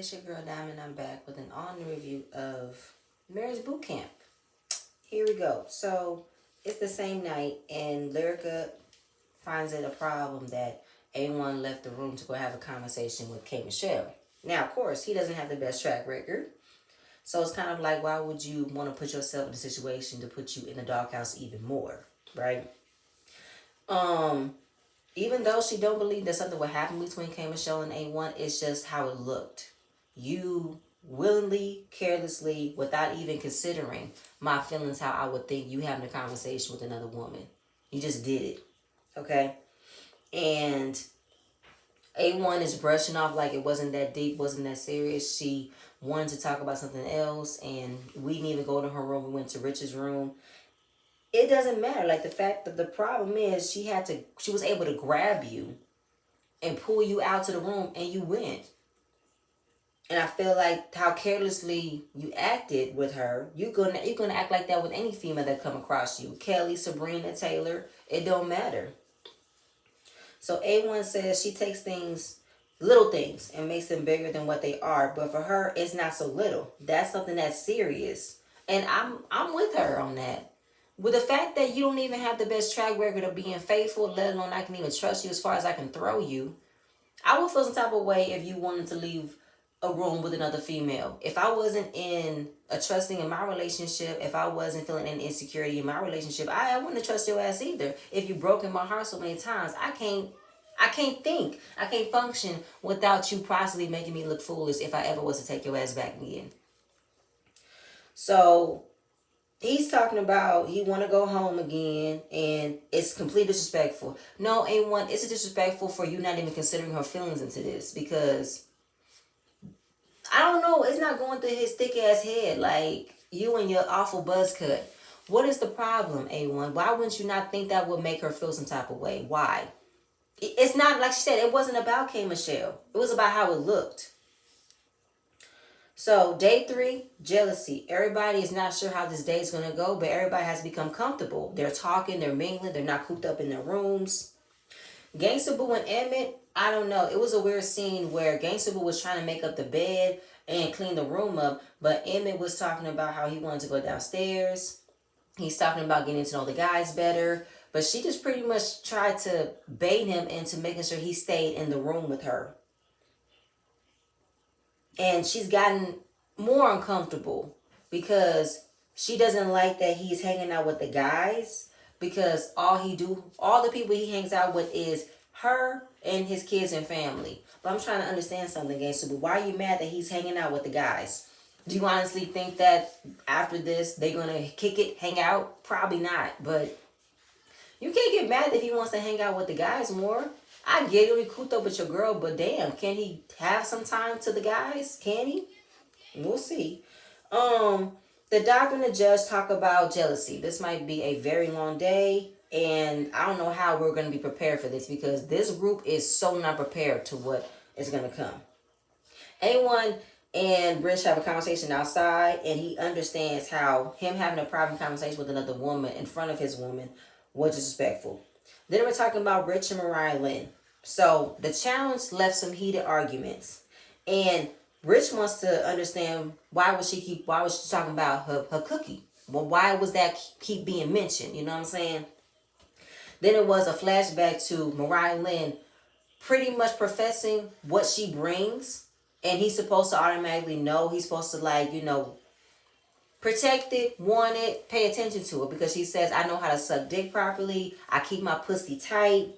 it's your girl Diamond. I'm back with an on review of Marriage Boot Camp. Here we go. So it's the same night, and Lyrica finds it a problem that A1 left the room to go have a conversation with K. Michelle. Now, of course, he doesn't have the best track record. So it's kind of like, why would you want to put yourself in a situation to put you in the doghouse even more, right? Even though she don't believe that something would happen between K. Michelle and A1, it's just how it looked. You willingly, carelessly, without even considering my feelings, how I would think you having a conversation with another woman. You just did it. Okay? And A1 is brushing off like it wasn't that deep, wasn't that serious. She wanted to talk about something else, and we didn't even go to her room. We went to Rich's room. It doesn't matter. Like, the fact that the problem is she was able to grab you and pull you out to the room, and you went. And I feel like how carelessly you acted with her, you're gonna act like that with any female that come across you. Kelly, Sabrina, Taylor, it don't matter. So A1 says she takes things, little things, and makes them bigger than what they are. But for her, it's not so little. That's something that's serious. And I'm with her on that. With the fact that you don't even have the best track record of being faithful, let alone I can even trust you as far as I can throw you, I would feel some type of way if you wanted to leave a room with another female. If I wasn't in a trusting in my relationship, if I wasn't feeling an insecurity in my relationship, I wouldn't trust your ass either. If you broken my heart so many times, I can't think. I can't function without you possibly making me look foolish if I ever was to take your ass back again. So he's talking about he want to go home again, and it's completely disrespectful. No, A1, it's disrespectful for you not even considering her feelings into this, because I don't know, it's not going through his thick ass head like you and your awful buzz cut. What is the problem, A1? Why wouldn't you not think that would make her feel some type of way? Why? It's not, like she said, it wasn't about K. Michelle. It was about how it looked. So, day 3, jealousy. Everybody is not sure how this day is going to go, but everybody has become comfortable. They're talking, they're mingling, they're not cooped up in their rooms. Gangsta Boo and Emmett, I don't know. It was a weird scene where Gangsta Boo was trying to make up the bed and clean the room up, but Emmett was talking about how he wanted to go downstairs. He's talking about getting to know the guys better, but she just pretty much tried to bait him into making sure he stayed in the room with her. And she's gotten more uncomfortable because she doesn't like that he's hanging out with the guys, because all the people he hangs out with is her and his kids and family. But I'm trying to understand something, Gangsta Boo. Why are you mad that he's hanging out with the guys? Do you honestly think that after this they're gonna kick it, hang out? Probably not. But you can't get mad if he wants to hang out with the guys more. I get it, he cooped up with your girl, but damn, can he have some time to the guys? Can he? We'll see. The doctor and the judge talk about jealousy. This might be a very long day, and I don't know how we're going to be prepared for this, because this group is so not prepared to what is going to come. A1 and Rich have a conversation outside, and he understands how him having a private conversation with another woman in front of his woman was disrespectful. Then we're talking about Rich and Mariah Lynn. So the challenge left some heated arguments, and Rich wants to understand why was she talking about her cookie? Well, why was that keep being mentioned? You know what I'm saying? Then it was a flashback to Mariah Lynn pretty much professing what she brings, and he's supposed to automatically know. He's supposed to protect it, want it, pay attention to it, because she says, I know how to suck dick properly. I keep my pussy tight.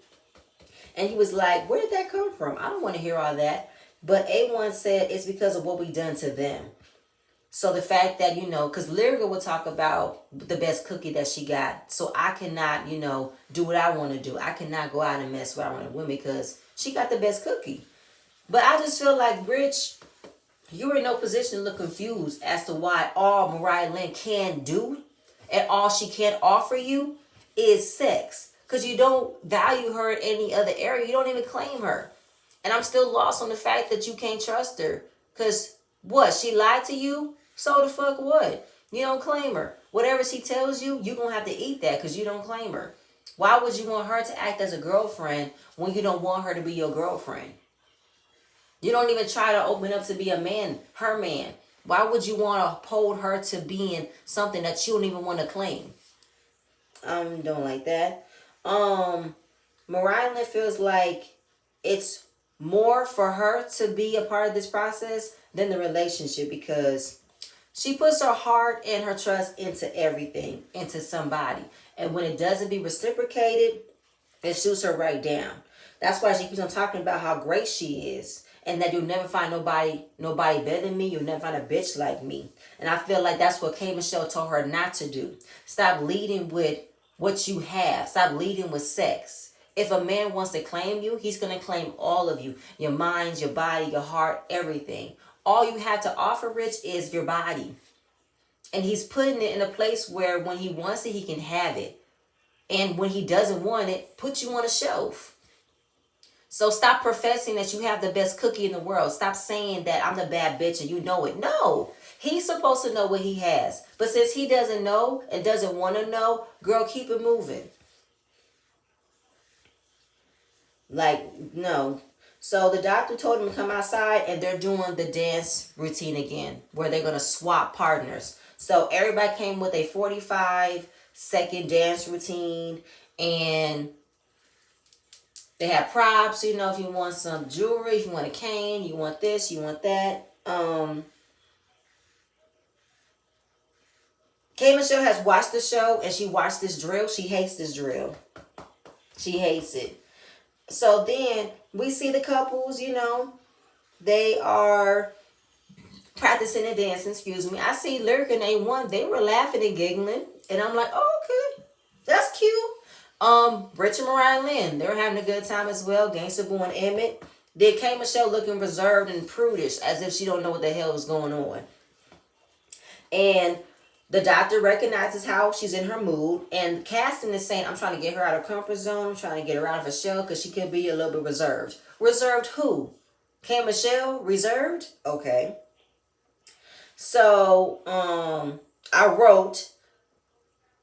And he was like, where did that come from? I don't want to hear all that. But A1 said it's because of what we done to them. So the fact that, because Lyrica will talk about the best cookie that she got. So I cannot, do what I want to do. I cannot go out and mess with I want to win because she got the best cookie. But I just feel like, Rich, you're in no position to look confused as to why all Mariah Lynn can do and all she can offer you is sex. Because you don't value her in any other area. You don't even claim her. And I'm still lost on the fact that you can't trust her. Because what? She lied to you? So the fuck what? You don't claim her. Whatever she tells you, you're going to have to eat that because you don't claim her. Why would you want her to act as a girlfriend when you don't want her to be your girlfriend? You don't even try to open up to be a man, her man. Why would you want to hold her to being something that you don't even want to claim? Don't like that. Mariah Lynn feels like it's more for her to be a part of this process than the relationship, because she puts her heart and her trust into everything, into somebody. And when it doesn't be reciprocated, it shoots her right down. That's why she keeps on talking about how great she is, and that you'll never find nobody better than me. You'll never find a bitch like me. And I feel like that's what K. Michelle told her not to do. Stop leading with what you have. Stop leading with sex. If a man wants to claim you, he's going to claim all of you. Your mind, your body, your heart, everything. All you have to offer, Rich, is your body. And he's putting it in a place where when he wants it, he can have it. And when he doesn't want it, put you on a shelf. So stop professing that you have the best cookie in the world. Stop saying that I'm the bad bitch and you know it. No, he's supposed to know what he has. But since he doesn't know and doesn't want to know, girl, keep it moving. Like, no. So the doctor told him to come outside, and they're doing the dance routine again, where they're going to swap partners. So everybody came with a 45-second dance routine, and they have props. You know, if you want some jewelry, if you want a cane, you want this, you want that. K. Michelle has watched the show, and she watched this drill. She hates this drill. She hates it. So then we see the couples, you know, they are practicing and dancing, excuse me. I see Lyric and A1, they were laughing and giggling. And I'm like, oh, okay, that's cute. Rich and Mariah Lynn, they were having a good time as well. Gangsta Boo and Emmett. Then K. Michelle looking reserved and prudish, as if she don't know what the hell is going on. And the doctor recognizes how she's in her mood, and casting is saying, I'm trying to get her out of her comfort zone. I'm trying to get her out of her shell because she could be a little bit reserved. Reserved who? K. Michelle? Reserved? Okay. So, I wrote,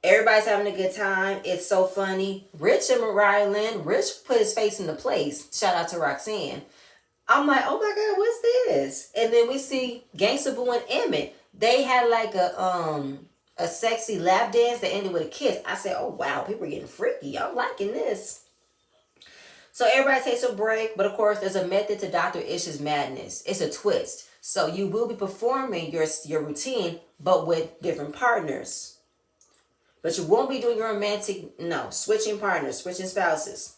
everybody's having a good time. It's so funny. Rich and Mariah Lynn, Rich put his face in the place. Shout out to Roxanne. I'm like, oh my God, what's this? And then we see Gangsta Boo and Emmett. They had like a sexy lap dance that ended with a kiss. I said, oh wow, people are getting freaky. I'm liking this. So everybody takes a break, but of course there's a method to Dr. Ish's madness. It's a twist. So you will be performing your routine, but with different partners. But you won't be doing your romantic, no, switching partners, switching spouses.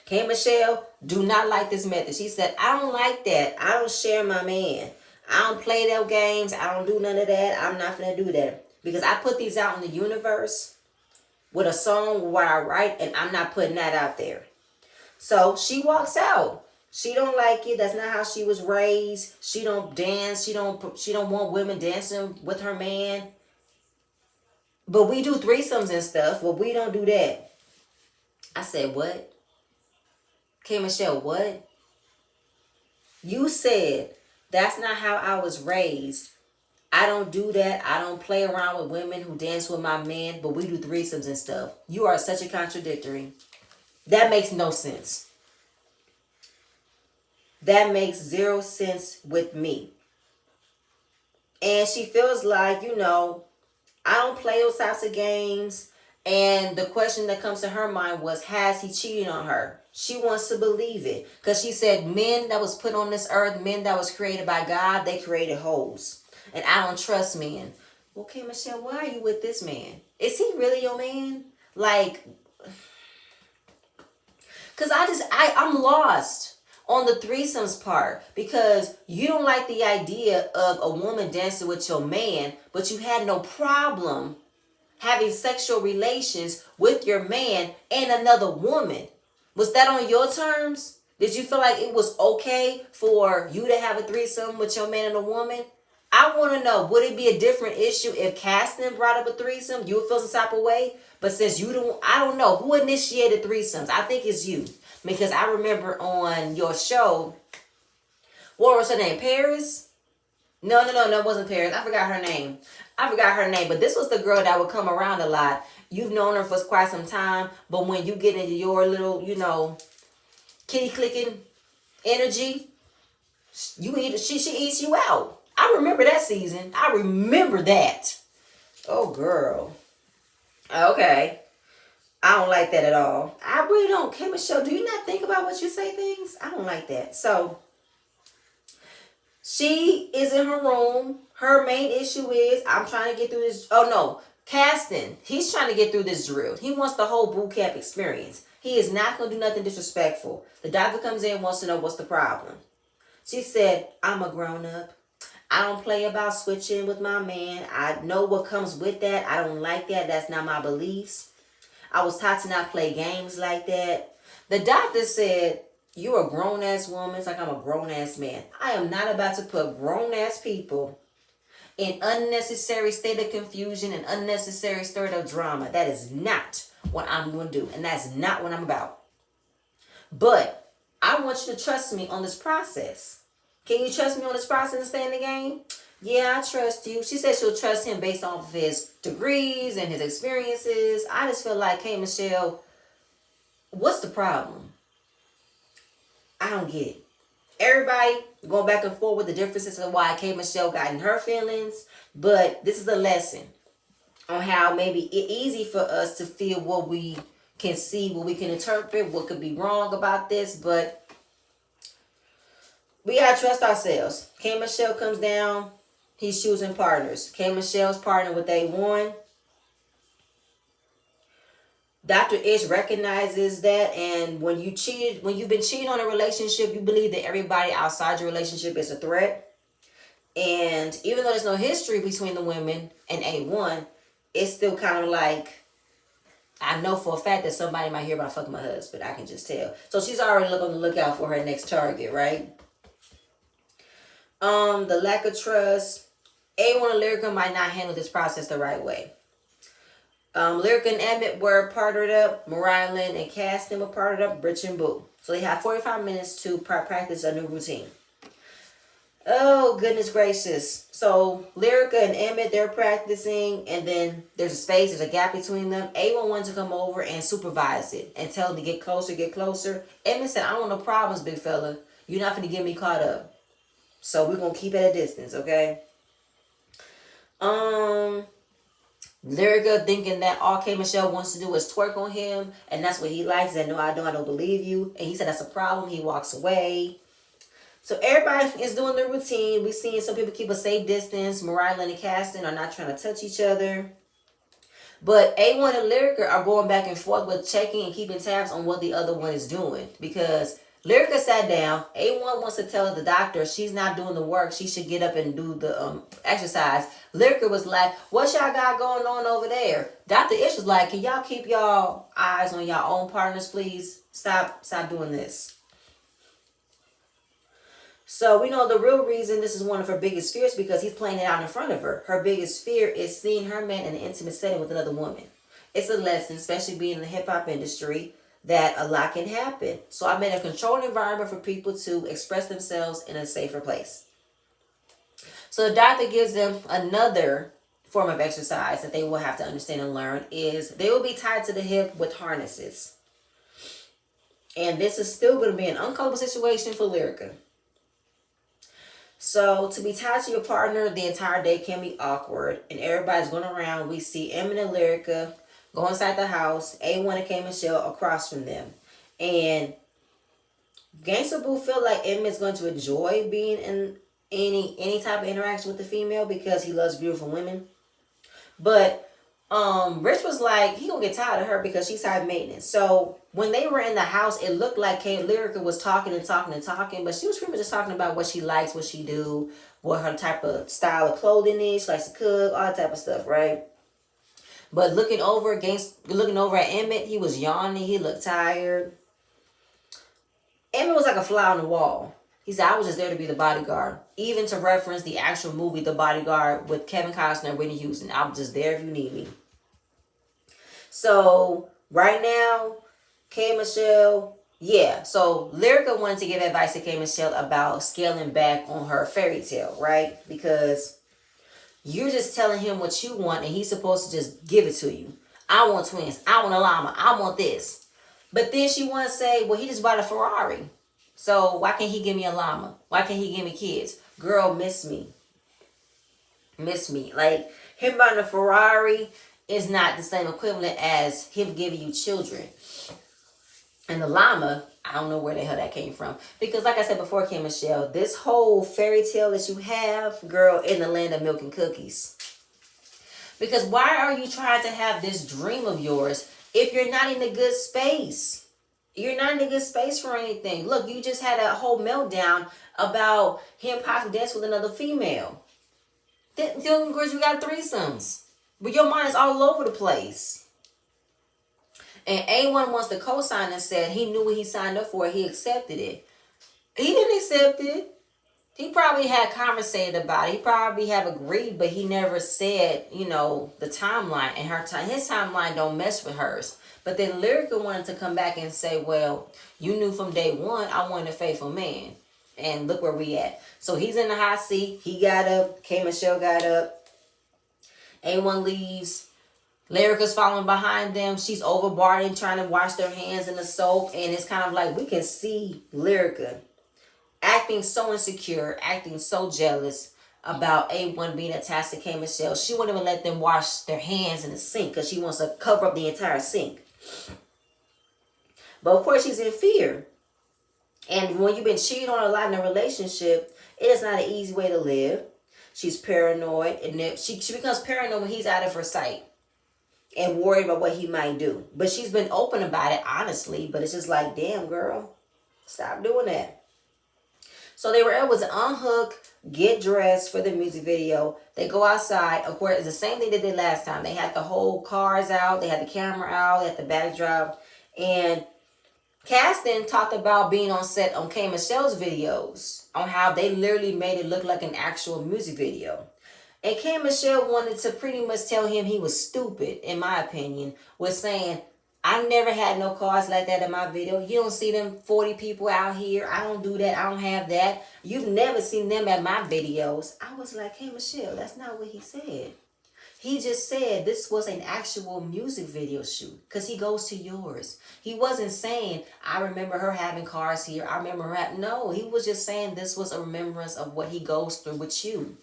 K. Michelle do not like this method. She said, I don't like that. I don't share my man. I don't play those games. I don't do none of that. I'm not going to do that. Because I put these out in the universe with a song where I write, and I'm not putting that out there. So she walks out. She don't like it. That's not how she was raised. She don't dance. She don't want women dancing with her man. But we do threesomes and stuff. But we don't do that. I said, what? K. Michelle, what? You said that's not how I was raised. I don't do that. I don't play around with women who dance with my man, but we do threesomes and stuff. You are such a contradictory. That makes no sense. That makes zero sense with me. And she feels like, you know, I don't play those types of games. And the question that comes to her mind was, has he cheated on her? She wants to believe it. Because she said men that was put on this earth, men that was created by God, they created hoes. And I don't trust men. Okay, Michelle, why are you with this man? Is he really your man? Like, because I'm lost on the threesomes part. Because you don't like the idea of a woman dancing with your man, but you had no problem having sexual relations with your man and another woman. Was that on your terms? Did you feel like it was okay for you to have a threesome with your man and a woman? I want to know, would it be a different issue if Caston brought up a threesome? You would feel some type of way? But since you don't, I don't know. Who initiated threesomes? I think it's you. Because I remember on your show, what was her name? Paris? No, it wasn't Paris. I forgot her name. But this was the girl that would come around a lot. You've known her for quite some time. But when you get into your little, you know, kitty clicking energy, You eat she eats you out. I remember that season. I remember that. Oh girl. Okay. I don't like that at all. I really don't. K Michelle, do you not think about what you say things? I don't like that. So she is in her room. Her main issue is I'm trying to get through this. Oh no, Caston. He's trying to get through this drill. He wants the whole boot camp experience. He is not going to do nothing disrespectful. The doctor comes in, wants to know what's the problem. She said, I'm a grown up. I don't play about switching with my man. I know what comes with that. I don't like that. That's not my beliefs. I was taught to not play games like that. The doctor said, you're a grown-ass woman. It's like I'm a grown-ass man. I am not about to put grown-ass people in unnecessary state of confusion and unnecessary state of drama. That is not what I'm going to do. And that's not what I'm about. But I want you to trust me on this process. Can you trust me on this process and stay in the game? Yeah, I trust you. She said she'll trust him based off of his degrees and his experiences. I just feel like, hey, Michelle, what's the problem? I don't get it. Everybody going back and forth with the differences of why K. Michelle got in her feelings. But this is a lesson on how maybe it's easy for us to feel what we can see, what we can interpret, what could be wrong about this. But we got to trust ourselves. K. Michelle comes down. He's choosing partners. K. Michelle's partner with A1. Dr. Ish recognizes that, and when you've been cheating on a relationship, you believe that everybody outside your relationship is a threat. And even though there's no history between the women and A1, it's still kind of like, I know for a fact that somebody might hear about fucking my husband. I can just tell. So she's already on the lookout for her next target, right? The lack of trust. A1 and Lyrica might not handle this process the right way. Lyrica and Emmett were partnered up. Mariah Lynn and Caston were partnered up. Rich and Boo. So they have 45 minutes to practice a new routine. Oh, goodness gracious. So Lyrica and Emmett, they're practicing. And then there's a space. There's a gap between them. A1 wanted to come over and supervise it. And tell them to get closer, get closer. Emmett said, I don't want no problems, big fella. You're not going to get me caught up. So we're going to keep it at a distance, okay? Lyrica thinking that all K. Michelle wants to do is twerk on him, and that's what he likes. And no, I don't believe you. And he said that's a problem. He walks away. So everybody is doing their routine. We're seeing some people keep a safe distance. Mariah Lynn and Caston are not trying to touch each other. But A1 and Lyrica are going back and forth with checking and keeping tabs on what the other one is doing. Because Lyrica sat down. A1 wants to tell the doctor she's not doing the work. She should get up and do the exercise. Lyrica was like, what y'all got going on over there? Dr. Ish was like, can y'all keep y'all eyes on y'all own partners, please? Stop doing this. So we know the real reason this is one of her biggest fears because he's playing it out in front of her. Her biggest fear is seeing her man in an intimate setting with another woman. It's a lesson, especially being in the hip-hop industry, that a lot can happen. So I made a controlled environment for people to express themselves in a safer place. So the doctor gives them another form of exercise that they will have to understand and learn is they will be tied to the hip with harnesses. And this is still going to be an uncomfortable situation for Lyrica. So to be tied to your partner the entire day can be awkward. And everybody's going around. We see Emmett and Lyrica go inside the house. A1 and K. Michelle across from them. And Gangsta Boo feel like Emmett's going to enjoy being in any type of interaction with the female because he loves beautiful women. But Rich was like, he gonna get tired of her because she's high maintenance. So when they were in the house, it looked like Lyrica was talking, but she was pretty much just talking about what she likes, what she do, what her type of style of clothing is. She likes to cook, all that type of stuff, right? But looking over at Emmett, he was yawning. He looked tired. Emmett was like a fly on the wall. He said, I was just there to be the bodyguard. Even to reference the actual movie, The Bodyguard, with Kevin Costner and Whitney Houston. I was just there if you need me. So, right now, K. Michelle, yeah. So, Lyrica wanted to give advice to K. Michelle about scaling back on her fairy tale, right? Because you're just telling him what you want and he's supposed to just give it to you. I want twins. I want a llama. I want this. But then she want to say, well, he just bought a Ferrari. So why can't he give me a llama? Why can't he give me kids? Girl, miss me. Miss me. Like, him buying a Ferrari is not the same equivalent as him giving you children. And the llama, I don't know where the hell that came from. Because like I said before, Kim Michelle, this whole fairy tale that you have, girl, in the land of milk and cookies. Because why are you trying to have this dream of yours if you're not in a good space? You're not in a good space for anything. Look, you just had a whole meltdown about him possibly dancing with another female. Then, of course, you got threesomes. But your mind is all over the place. And A1 wants to co-sign and said he knew what he signed up for. He accepted it. He didn't accept it. He probably had conversated about it. He probably have agreed, but he never said, you know, the timeline. And his timeline don't mesh with hers. But then Lyrica wanted to come back and say, well, you knew from day one I wanted a faithful man. And look where we at. So he's in the hot seat. He got up. K. Michelle got up. A1 leaves. Lyrica's following behind them. She's overboarding, trying to wash their hands in the soap. And it's kind of like we can see Lyrica acting so insecure, acting so jealous about A1 being attached to K. Michelle. She won't even let them wash their hands in the sink because she wants to cover up the entire sink. But of course, she's in fear. And when you've been cheated on a lot in a relationship, it is not an easy way to live. She's paranoid. And she becomes paranoid when he's out of her sight and worried about what he might do. But she's been open about it, honestly. But it's just like, damn, girl, stop doing that. So they were able to unhook, get dressed for the music video. They go outside. Of course, it's the same thing they did last time. They had the whole cars out. They had the camera out. They had the backdrop. And Caston talked about being on set on K. Michelle's videos, on how they literally made it look like an actual music video. And K. Michelle wanted to pretty much tell him he was stupid, in my opinion, with saying, I never had no cars like that in my video. You don't see them 40 people out here. I don't do that. I don't have that. You've never seen them at my videos. I was like, hey, Michelle, that's not what he said. He just said this was an actual music video shoot because he goes to yours. He wasn't saying, I remember her having cars here. I remember her having... No, he was just saying this was a remembrance of what he goes through with you.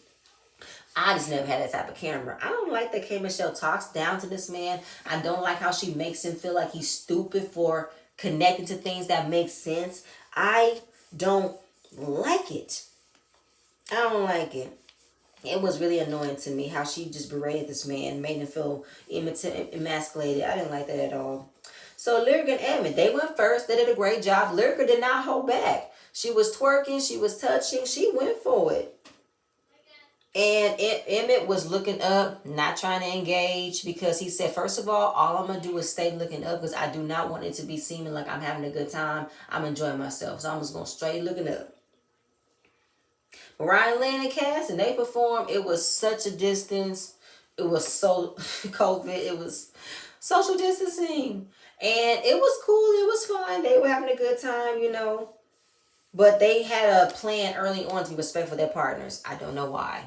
I just never had that type of camera. I don't like that K. Michelle talks down to this man. I don't like how she makes him feel like he's stupid for connecting to things that make sense. I don't like it. I don't like it. It was really annoying to me how she just berated this man, made him feel emasculated. I didn't like that at all. So Lyrica and Emmett, they went first. They did a great job. Lyrica did not hold back. She was twerking. She was touching. She went for it. And Emmett was looking up, not trying to engage, because he said, first of all I'm going to do is stay looking up because I do not want it to be seeming like I'm having a good time. I'm enjoying myself. So I'm just going to stay looking up. Mariah Lynn and Cass, and they performed. It was such a distance. It was so COVID. It was social distancing. And it was cool. It was fun. They were having a good time, you know. But they had a plan early on to be respectful of their partners. I don't know why.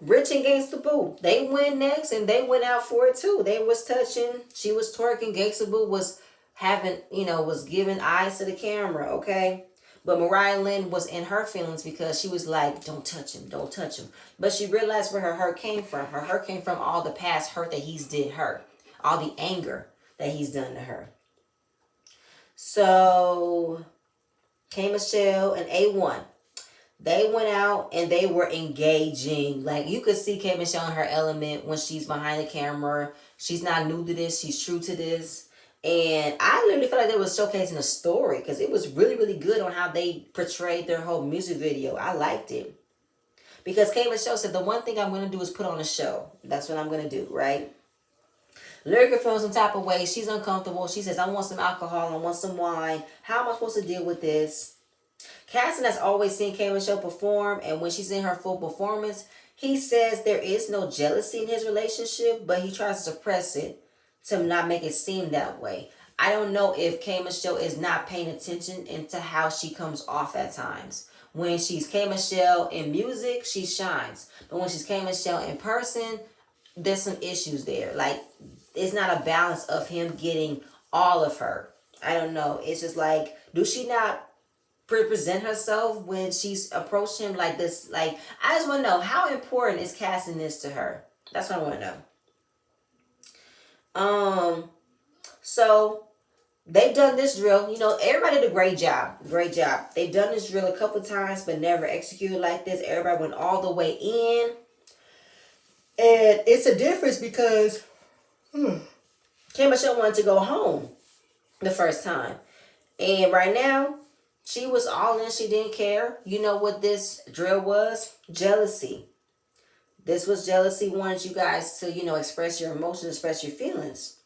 Rich and Gangsta Boo, they went next and they went out for it too. They was touching, she was twerking, Gangsta Boo was having, was giving eyes to the camera, okay? But Mariah Lynn was in her feelings because she was like, don't touch him, don't touch him. But she realized where her hurt came from. Her hurt came from all the past hurt that he's did her. All the anger that he's done to her. So, K. Michelle and A1. They went out and they were engaging. Like, you could see K. Michelle in her element when she's behind the camera. She's not new to this. She's true to this. And I literally felt like they were showcasing a story because it was really, really good on how they portrayed their whole music video. I liked it. Because K. Michelle said, the one thing I'm going to do is put on a show. That's what I'm going to do, right? Lyrica feels some type of way. She's uncomfortable. She says, I want some alcohol. I want some wine. How am I supposed to deal with this? Caston has always seen K. Michelle perform, and when she's in her full performance, he says there is no jealousy in his relationship, but he tries to suppress it to not make it seem that way. I don't know if K. Michelle is not paying attention into how she comes off at times. When she's K. Michelle in music, she shines. But when she's K. Michelle in person, there's some issues there. Like, it's not a balance of him getting all of her. I don't know. It's just like, Do she not present herself when she's approached him like this? Like, I just want to know, how important is casting this to her? That's what I want to know. So they've done this drill. You know, everybody did a great job. Great job. They've done this drill a couple times, but never executed like this. Everybody went all the way in. And it's a difference because Kim Michelle wanted to go home the first time. And right now, she was all in. She didn't care. You know what this drill was? Jealousy. This was jealousy. Wanted you guys to, express your emotions, express your feelings.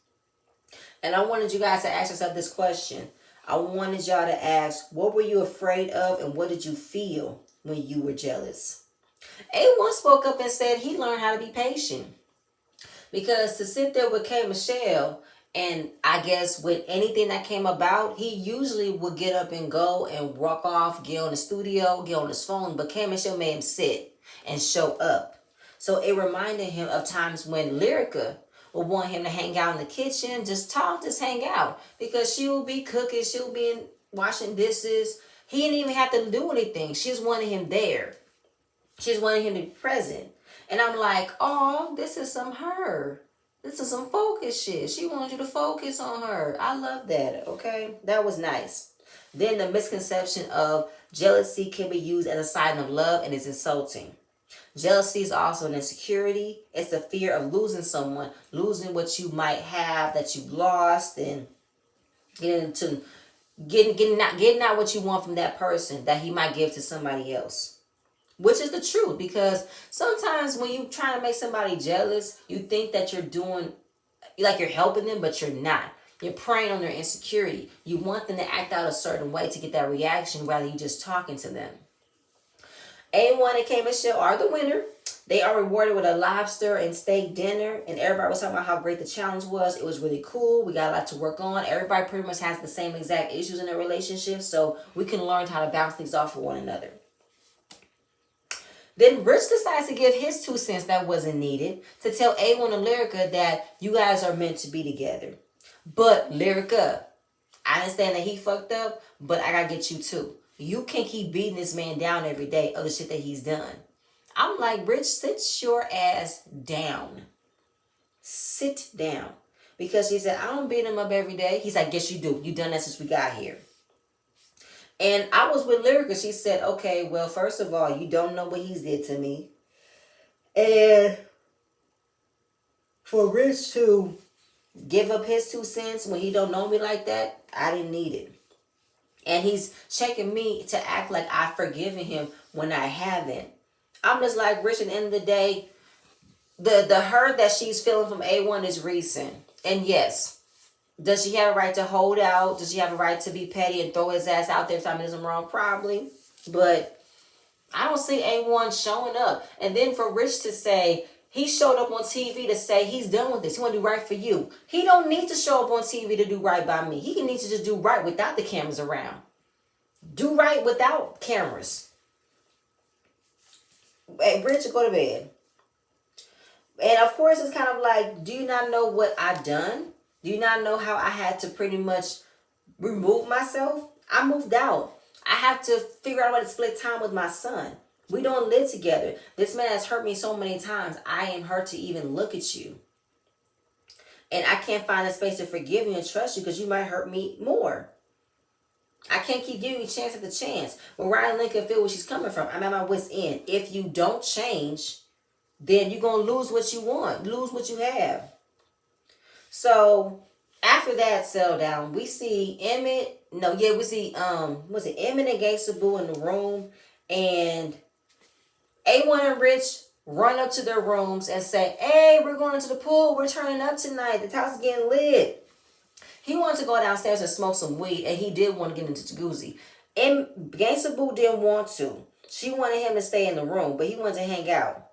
And I wanted you guys to ask yourself this question. I wanted y'all to ask, what were you afraid of and what did you feel when you were jealous? A1 spoke up and said he learned how to be patient. Because to sit there with K. Michelle, and I guess with anything that came about, he usually would get up and go and walk off, get on the studio, get on his phone. But K. Michelle made him sit and show up. So it reminded him of times when Lyrica would want him to hang out in the kitchen, just talk, just hang out. Because she will be cooking, she'll be washing dishes. He didn't even have to do anything. She just wanted him there. She just wanted him to be present. And I'm like, oh, this is some her. This is some focus shit. She wants you to focus on her. I love that, okay? That was nice. Then the misconception of jealousy can be used as a sign of love and is insulting. Jealousy is also an insecurity. It's the fear of losing someone, losing what you might have that you lost, and getting not what you want from that person that he might give to somebody else. Which is the truth, because sometimes when you're trying to make somebody jealous, you think that you're doing, like you're helping them, but you're not. You're preying on their insecurity. You want them to act out a certain way to get that reaction rather than you just talking to them. A1 and K. Michelle are the winner. They are rewarded with a lobster and steak dinner, and everybody was talking about how great the challenge was. It was really cool. We got a lot to work on. Everybody pretty much has the same exact issues in their relationship, so we can learn how to bounce things off of one another. Then Rich decides to give his 2 cents that wasn't needed to tell A1 and Lyrica that you guys are meant to be together. But Lyrica, I understand that he fucked up, but I gotta get you too. You can't keep beating this man down every day of the shit that he's done. I'm like, Rich, sit your ass down. Sit down. Because she said, I don't beat him up every day. He's like, yes, you do. You done that since we got here. And I was with Lyrica. She said, okay, well, first of all, you don't know what he's did to me. And for Rich to give up his 2 cents when he don't know me like that, I didn't need it. And he's checking me to act like I've forgiven him when I haven't. I'm just like, Rich, at the end of the day, the hurt that she's feeling from A1 is recent. And yes, does she have a right to hold out? Does she have a right to be petty and throw his ass out there if something is wrong? Probably. But I don't see A1 showing up. And then for Rich to say, he showed up on TV to say he's done with this. He want to do right for you. He don't need to show up on TV to do right by me. He needs to just do right without the cameras around. Do right without cameras. Hey, Rich, go to bed. And of course, it's kind of like, do you not know what I've done? Do you not know how I had to pretty much remove myself? I moved out. I have to figure out how to split time with my son. We don't live together. This man has hurt me so many times. I am hurt to even look at you. And I can't find a space to forgive you and trust you because you might hurt me more. I can't keep giving you chance after chance. When Ryan Lincoln feel where she's coming from, I'm at my wit's end. If you don't change, then you're going to lose what you want. Lose what you have. So after that sell down, we see Emmett. We see Emmett and Gangsta Boo in the room, and A1 and Rich run up to their rooms and say, "Hey, we're going into the pool. We're turning up tonight. The house is getting lit." He wanted to go downstairs and smoke some weed, and he did want to get into the jacuzzi. And Gangsta Boo didn't want to. She wanted him to stay in the room, but he wanted to hang out.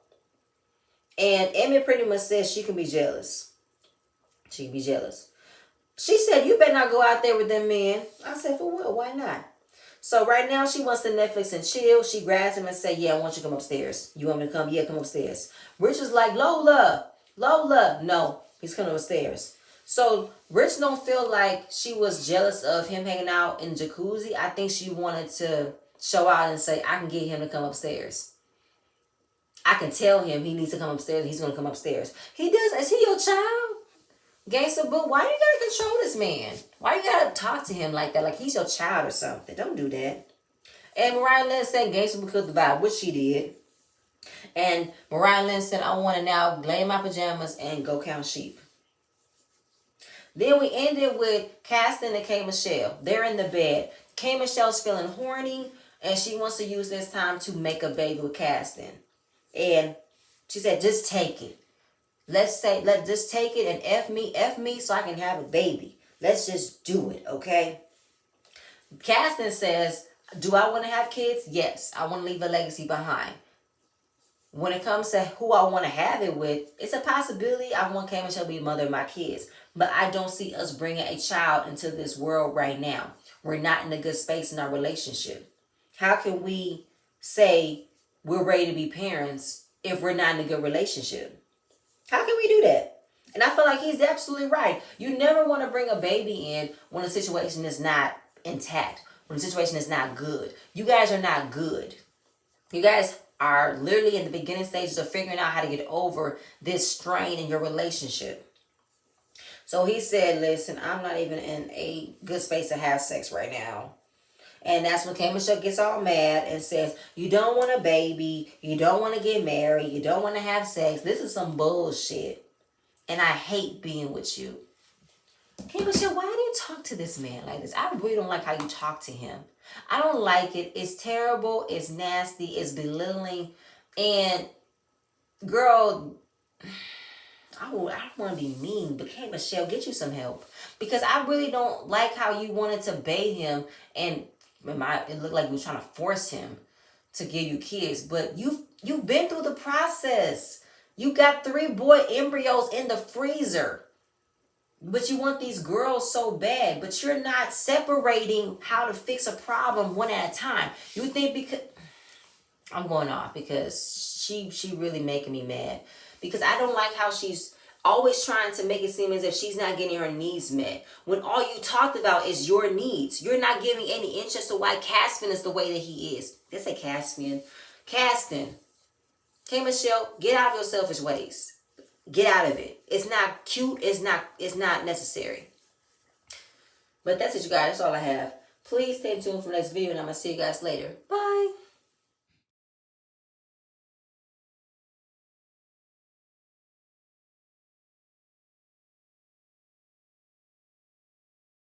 And Emmett pretty much says she can be jealous. She can be jealous. She said, you better not go out there with them men. I said, for what? Why not? So right now she wants to Netflix and chill. She grabs him and say, yeah, I want you to come upstairs. You want me to come? Yeah, come upstairs. Rich was like, Lola. No, he's coming upstairs. So Rich don't feel like she was jealous of him hanging out in the jacuzzi. I think she wanted to show out and say, I can get him to come upstairs. I can tell him he needs to come upstairs. He's going to come upstairs. He does. Is he your child? Gangster boo, why you got to control this man? Why you got to talk to him like that? Like he's your child or something. Don't do that. And Mariah Lynn said Gangsta Boo killed the vibe, which she did. And Mariah Lynn said, I want to now lay in my pajamas and go count sheep. Then we ended with Caston and K. Michelle. They're in the bed. K. Michelle's feeling horny, and she wants to use this time to make a baby with Caston. And she said, just take it. Let's just take it and F me so I can have a baby. Let's just do it, okay? Caston says, do I want to have kids? Yes, I want to leave a legacy behind. When it comes to who I want to have it with, it's a possibility I want K. Michelle to be the mother of my kids. But I don't see us bringing a child into this world right now. We're not in a good space in our relationship. How can we say we're ready to be parents if we're not in a good relationship? How can we do that? And I feel like he's absolutely right. You never want to bring a baby in when the situation is not intact, when the situation is not good. You guys are not good. You guys are literally in the beginning stages of figuring out how to get over this strain in your relationship. So he said, listen, I'm not even in a good space to have sex right now. And that's when K. Michelle gets all mad and says, you don't want a baby, you don't want to get married, you don't want to have sex. This is some bullshit. And I hate being with you. K. Michelle, why do you talk to this man like this? I really don't like how you talk to him. I don't like it. It's terrible. It's nasty. It's belittling. And girl, I don't want to be mean, but K. Michelle, get you some help. Because I really don't like how you wanted to bait him and it looked like you were trying to force him to give you kids. But you've been through the process. You got 3 boy embryos in the freezer. But you want these girls so bad. But you're not separating how to fix a problem one at a time. You think because... I'm going off because she really making me mad. Because I don't like how she's always trying to make it seem as if she's not getting her needs met. When all you talked about is your needs. You're not giving any interest to why Caston is the way that he is. They say Caston. Caston. K. Michelle, get out of your selfish ways. Get out of it. It's not cute. It's not necessary. But that's it, you guys. That's all I have. Please stay tuned for the next video, and I'm going to see you guys later. Bye.